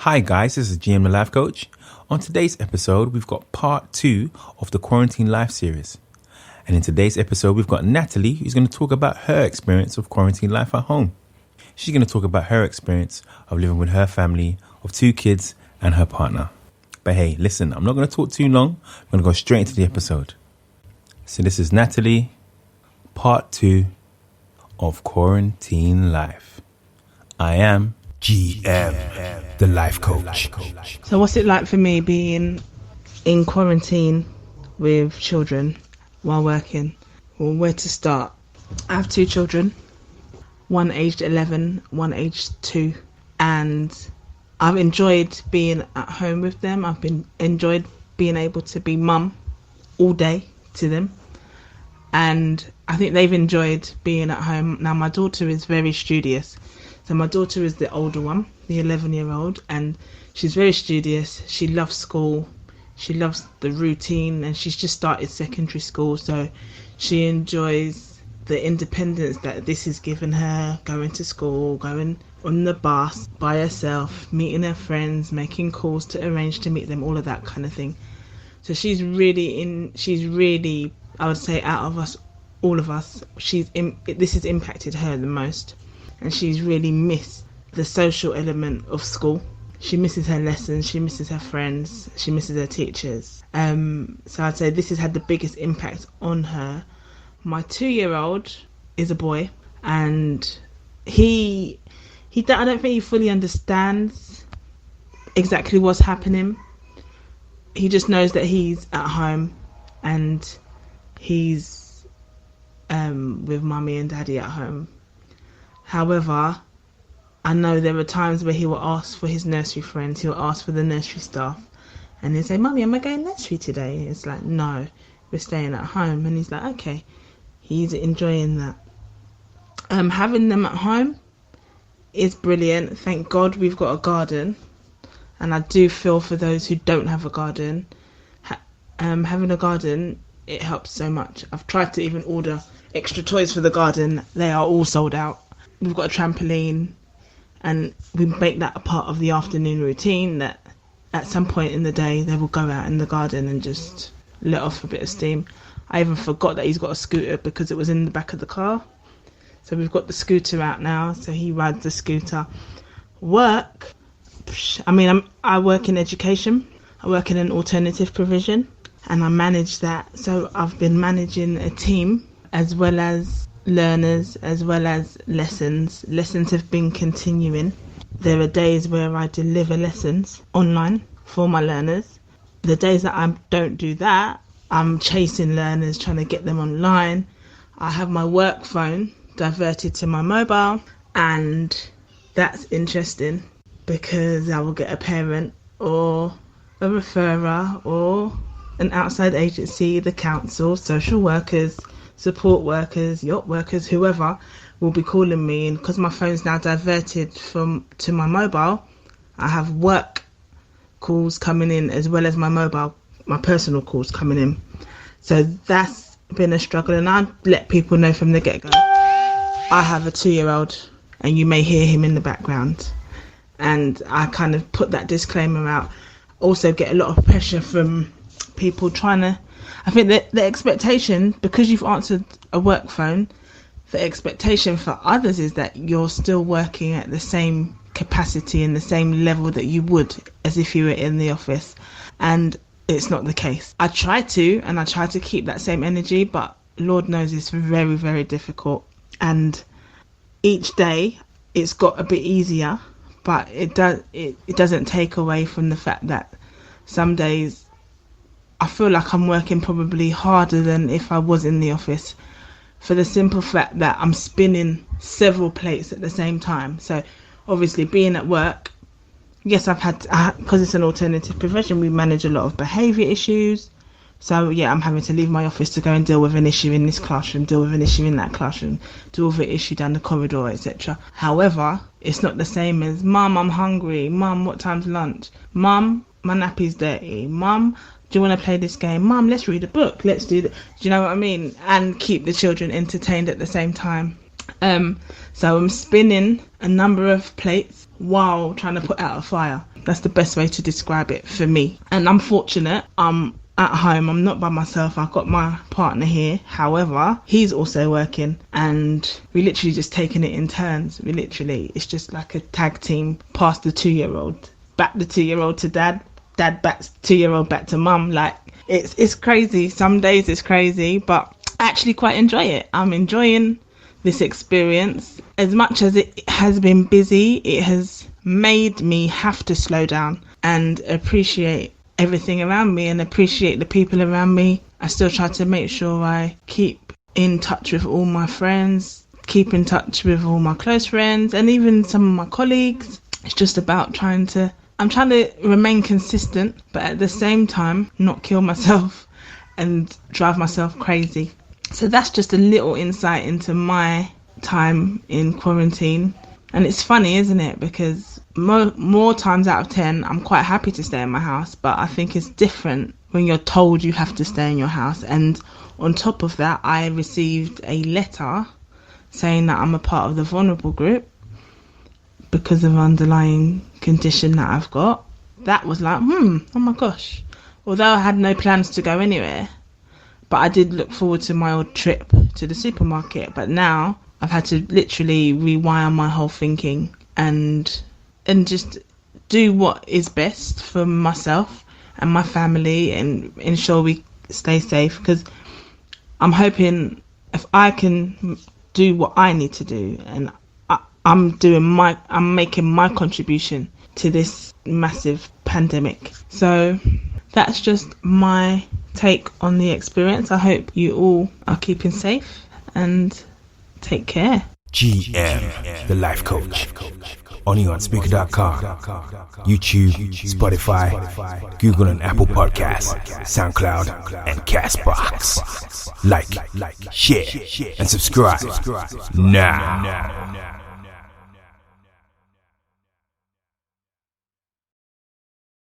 Hi guys, this is GM the Life Coach. On today's episode, we've got part 2 of the Quarantine Life series. And in today's episode, we've got Natalie, who's going to talk about her experience of quarantine life at home. She's going to talk about her experience of living with her family of 2 kids and her partner. But hey, listen, I'm not going to talk too long. I'm going to go straight into the episode. So this is Natalie, part 2 of Quarantine Life. I am GM, the Life Coach. So what's it like for me being in quarantine with children while working? Well, where to start? I have 2 children, one aged 11, one aged 2, and I've enjoyed being at home with them. I've enjoyed being able to be mum all day to them, and I think they've enjoyed being at home. Now my daughter is very studious. So my daughter is the older one, the 11-year-old, and she's very studious. She loves school. She loves the routine, and she's just started secondary school, so she enjoys the independence that this has given her, going to school, going on the bus by herself, meeting her friends, making calls to arrange to meet them, all of that kind of thing. So she's really, I would say, out of us, all of us, this has impacted her the most. And she's really missed the social element of school. She misses her lessons, she misses her friends, she misses her teachers. So I'd say this has had the biggest impact on her. My 2-year-old is a boy, and I don't think he fully understands exactly what's happening. He just knows that he's at home and he's with mummy and daddy at home. However, I know there are times where he will ask for his nursery friends, he'll ask for the nursery staff, and he'll say, "Mummy, am I going nursery today?" It's like, "No, we're staying at home." And he's like, okay, he's enjoying that. Having them at home is brilliant. Thank God we've got a garden, and I do feel for those who don't have a garden. Having a garden, it helps so much. I've tried to even order extra toys for the garden. They are all sold out. We've got a trampoline, and we make that a part of the afternoon routine, that at some point in the day they will go out in the garden and just let off a bit of steam. I even forgot that he's got a scooter because it was in the back of the car. So we've got the scooter out now, so he rides the scooter. Work, I work in education. I work in an alternative provision, and I manage that. So I've been managing a team as well as learners, as well as lessons. Lessons have been continuing. There are days where I deliver lessons online for my learners. The days that I don't do that, I'm chasing learners, trying to get them online. I have my work phone diverted to my mobile, and that's interesting because I will get a parent or a referrer or an outside agency, the council, social workers, support workers, yacht workers, whoever will be calling me. And because my phone's now diverted to my mobile, I have work calls coming in as well as my personal calls coming in. So that's been a struggle, and I let people know from the get-go. I have a 2-year-old, and you may hear him in the background, and I kind of put that disclaimer out. Also get a lot of pressure from people I think that the expectation, because you've answered a work phone, the expectation for others is that you're still working at the same capacity and the same level that you would as if you were in the office. And it's not the case. I try to keep that same energy, but Lord knows it's very, very difficult. And each day it's got a bit easier, but it doesn't take away from the fact that some days I feel like I'm working probably harder than if I was in the office, for the simple fact that I'm spinning several plates at the same time. So obviously being at work, yes, because it's an alternative profession, we manage a lot of behaviour issues. So yeah, I'm having to leave my office to go and deal with an issue in this classroom, deal with an issue in that classroom, deal with an issue down the corridor, etc. However, it's not the same as, "Mum, I'm hungry. Mum, what time's lunch? Mum, my nappy's dirty. Mum, do you want to play this game? Mum, let's read a book. Let's do that." Do you know what I mean? And keep the children entertained at the same time. So I'm spinning a number of plates while trying to put out a fire. That's the best way to describe it for me. And I'm fortunate. I'm at home. I'm not by myself. I've got my partner here. However, he's also working, and we literally just taking it in turns. It's just like a tag team. Pass the 2-year-old, back the 2-year-old to dad back 2-year-old back to mum. Like it's crazy. Some days it's crazy, but I actually quite enjoy it. I'm enjoying this experience. As much as it has been busy, it has made me have to slow down and appreciate everything around me and appreciate the people around me. I still try to make sure I keep in touch with all my friends, keep in touch with all my close friends, and even some of my colleagues. It's just about I'm trying to remain consistent, but at the same time not kill myself and drive myself crazy. So that's just a little insight into my time in quarantine. And it's funny, isn't it? Because more times out of 10, I'm quite happy to stay in my house. But I think it's different when you're told you have to stay in your house. And on top of that, I received a letter saying that I'm a part of the vulnerable group because of underlying condition that I've got. That was like, oh my gosh. Although I had no plans to go anywhere, but I did look forward to my old trip to the supermarket. But now I've had to literally rewire my whole thinking and just do what is best for myself and my family and ensure we stay safe. Because I'm hoping if I can do what I need to do, and I'm making my contribution to this massive pandemic. So that's just my take on the experience. I hope you all are keeping safe and take care. GM, the life coach. Only on Speaker.com, YouTube, Spotify, Google and Apple Podcasts, SoundCloud, and Castbox. Like, share, and subscribe now.